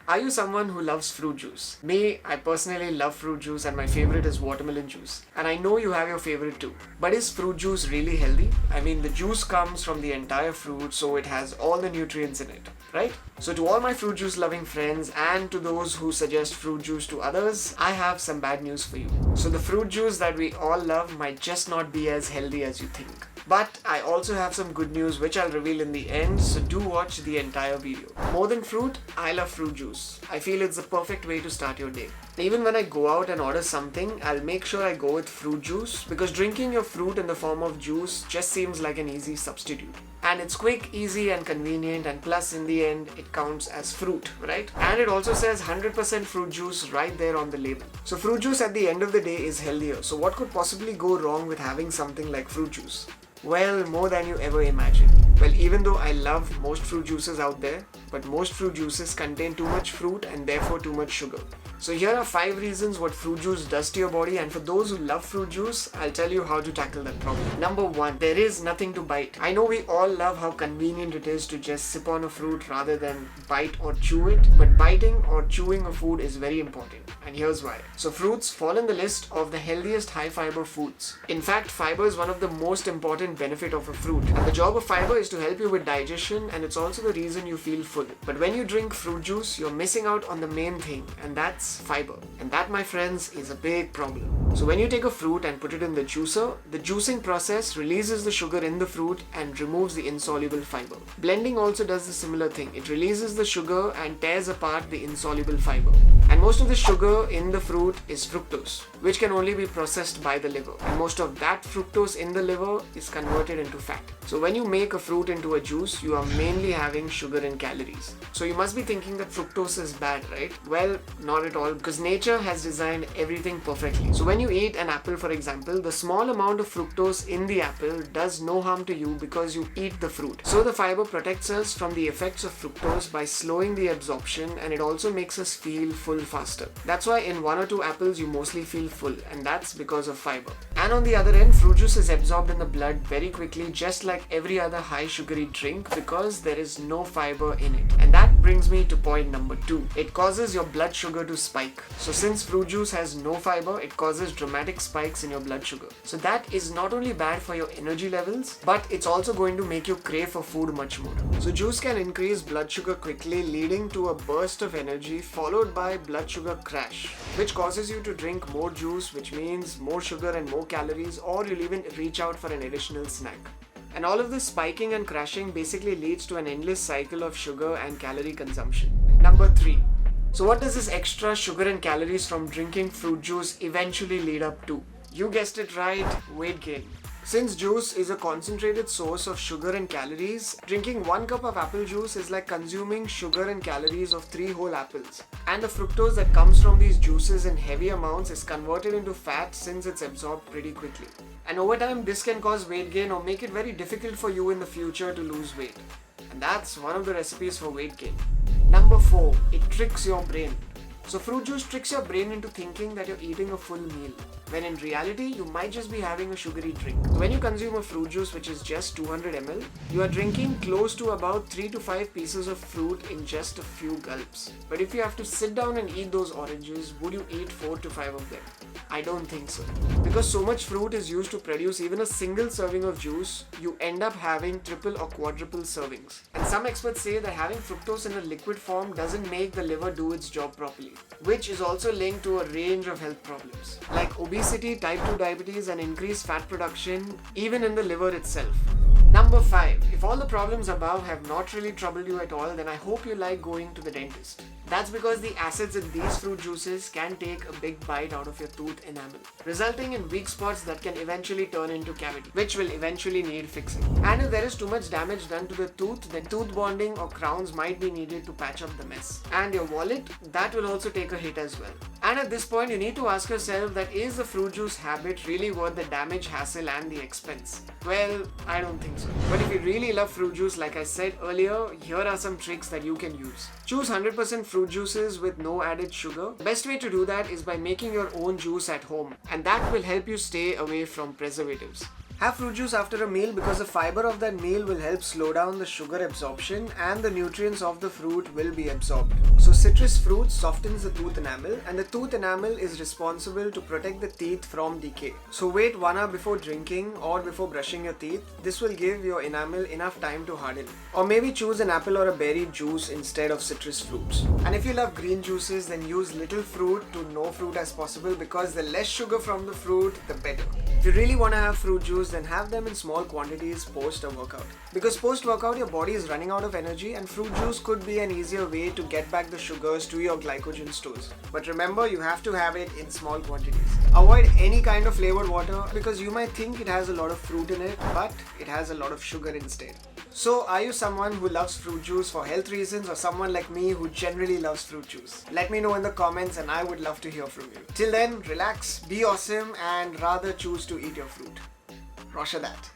Are you someone who loves fruit juice? Me, I personally love fruit juice and my favorite is watermelon juice. And I know you have your favorite too. But is fruit juice really healthy? I mean, the juice comes from the entire fruit, so it has all the nutrients in it, right? So to all my fruit juice loving friends and to those who suggest fruit juice to others, I have some bad news for you. So the fruit juice that we all love might just not be as healthy as you think. But I also have some good news which I'll reveal in the end, so do watch the entire video. More than fruit, I love fruit juice. I feel it's the perfect way to start your day. Even when I go out and order something, I'll make sure I go with fruit juice because drinking your fruit in the form of juice just seems like an easy substitute. And it's quick, easy and convenient, and plus in the end it counts as fruit, right? And it also says 100% fruit juice right there on the label. So fruit juice at the end of the day is healthier. So what could possibly go wrong with having something like fruit juice? Well, more than you ever imagined. Well, even though I love most fruit juices out there, but most fruit juices contain too much fruit and therefore too much sugar. So here are 5 reasons what fruit juice does to your body, and for those who love fruit juice, I'll tell you how to tackle that problem. Number 1, there is nothing to bite. I know we all love how convenient it is to just sip on a fruit rather than bite or chew it, but biting or chewing a food is very important, and here's why. So fruits fall in the list of the healthiest high fiber foods. In fact, fiber is one of the most important benefit of a fruit, and the job of fiber is to help you with digestion, and it's also the reason you feel full. But when you drink fruit juice, you're missing out on the main thing, and that's fiber. And that, my friends, is a big problem. So when you take a fruit and put it in the juicer, the juicing process releases the sugar in the fruit and removes the insoluble fiber. Blending also does the similar thing. It releases the sugar and tears apart the insoluble fiber. And most of the sugar in the fruit is fructose, which can only be processed by the liver. And most of that fructose in the liver is converted into fat. So when you make a fruit into a juice, you are mainly having sugar and calories. So you must be thinking that fructose is bad, right? Well, not at all, because nature has designed everything perfectly. So when you eat an apple, for example, the small amount of fructose in the apple does no harm to you because you eat the fruit. So the fiber protects us from the effects of fructose by slowing the absorption, and it also makes us feel full faster. That's why in 1 or 2 apples you mostly feel full, and that's because of fiber. And on the other end, fruit juice is absorbed in the blood very quickly, just like every other high sugary drink, because there is no fiber in it. And that brings me to point number 2. It causes your blood sugar to spike. So since fruit juice has no fiber, it causes dramatic spikes in your blood sugar. So that is not only bad for your energy levels, but it's also going to make you crave for food much more. So juice can increase blood sugar quickly, leading to a burst of energy followed by blood sugar crash, which causes you to drink more juice, which means more sugar and more calories, or you'll even reach out for an additional snack. And all of this spiking and crashing basically leads to an endless cycle of sugar and calorie consumption. Number 3. So what does this extra sugar and calories from drinking fruit juice eventually lead up to? You guessed it right, weight gain. Since juice is a concentrated source of sugar and calories, drinking 1 cup of apple juice is like consuming sugar and calories of 3 whole apples. And the fructose that comes from these juices in heavy amounts is converted into fat since it's absorbed pretty quickly. And over time, this can cause weight gain or make it very difficult for you in the future to lose weight. And that's one of the recipes for weight gain. Number 4, it tricks your brain. So fruit juice tricks your brain into thinking that you're eating a full meal, when in reality you might just be having a sugary drink. When you consume a fruit juice which is just 200 ml, you are drinking close to about 3 to 5 pieces of fruit in just a few gulps. But if you have to sit down and eat those oranges, would you eat 4 to 5 of them? I don't think so. Because so much fruit is used to produce even a single serving of juice, you end up having triple or quadruple servings. And some experts say that having fructose in a liquid form doesn't make the liver do its job properly, which is also linked to a range of health problems like obesity, type 2 diabetes, and increased fat production even in the liver itself. Number 5. If all the problems above have not really troubled you at all, then I hope you like going to the dentist. That's because the acids in these fruit juices can take a big bite out of your tooth enamel, resulting in weak spots that can eventually turn into cavity, which will eventually need fixing. And if there is too much damage done to the tooth, then tooth bonding or crowns might be needed to patch up the mess. And your wallet, that will also take a hit as well. And at this point, you need to ask yourself that is the fruit juice habit really worth the damage, hassle and the expense? Well, I don't think so. But if you really love fruit juice, like I said earlier, here are some tricks that you can use. Choose 100% fruit juices with no added sugar. The best way to do that is by making your own juice at home, and that will help you stay away from preservatives. Have fruit juice after a meal because the fiber of that meal will help slow down the sugar absorption and the nutrients of the fruit will be absorbed. So citrus fruit softens the tooth enamel and the tooth enamel is responsible to protect the teeth from decay. So wait 1 hour before drinking or before brushing your teeth. This will give your enamel enough time to harden. Or maybe choose an apple or a berry juice instead of citrus fruits. And if you love green juices, then use little fruit to no fruit as possible because the less sugar from the fruit, the better. If you really want to have fruit juice, then have them in small quantities post a workout. Because post workout your body is running out of energy and fruit juice could be an easier way to get back the sugars to your glycogen stores. But remember, you have to have it in small quantities. Avoid any kind of flavored water because you might think it has a lot of fruit in it, but it has a lot of sugar instead. So, are you someone who loves fruit juice for health reasons or someone like me who generally loves fruit juice? Let me know in the comments and I would love to hear from you. Till then, relax, be awesome and rather choose to eat your fruit. Rosha that.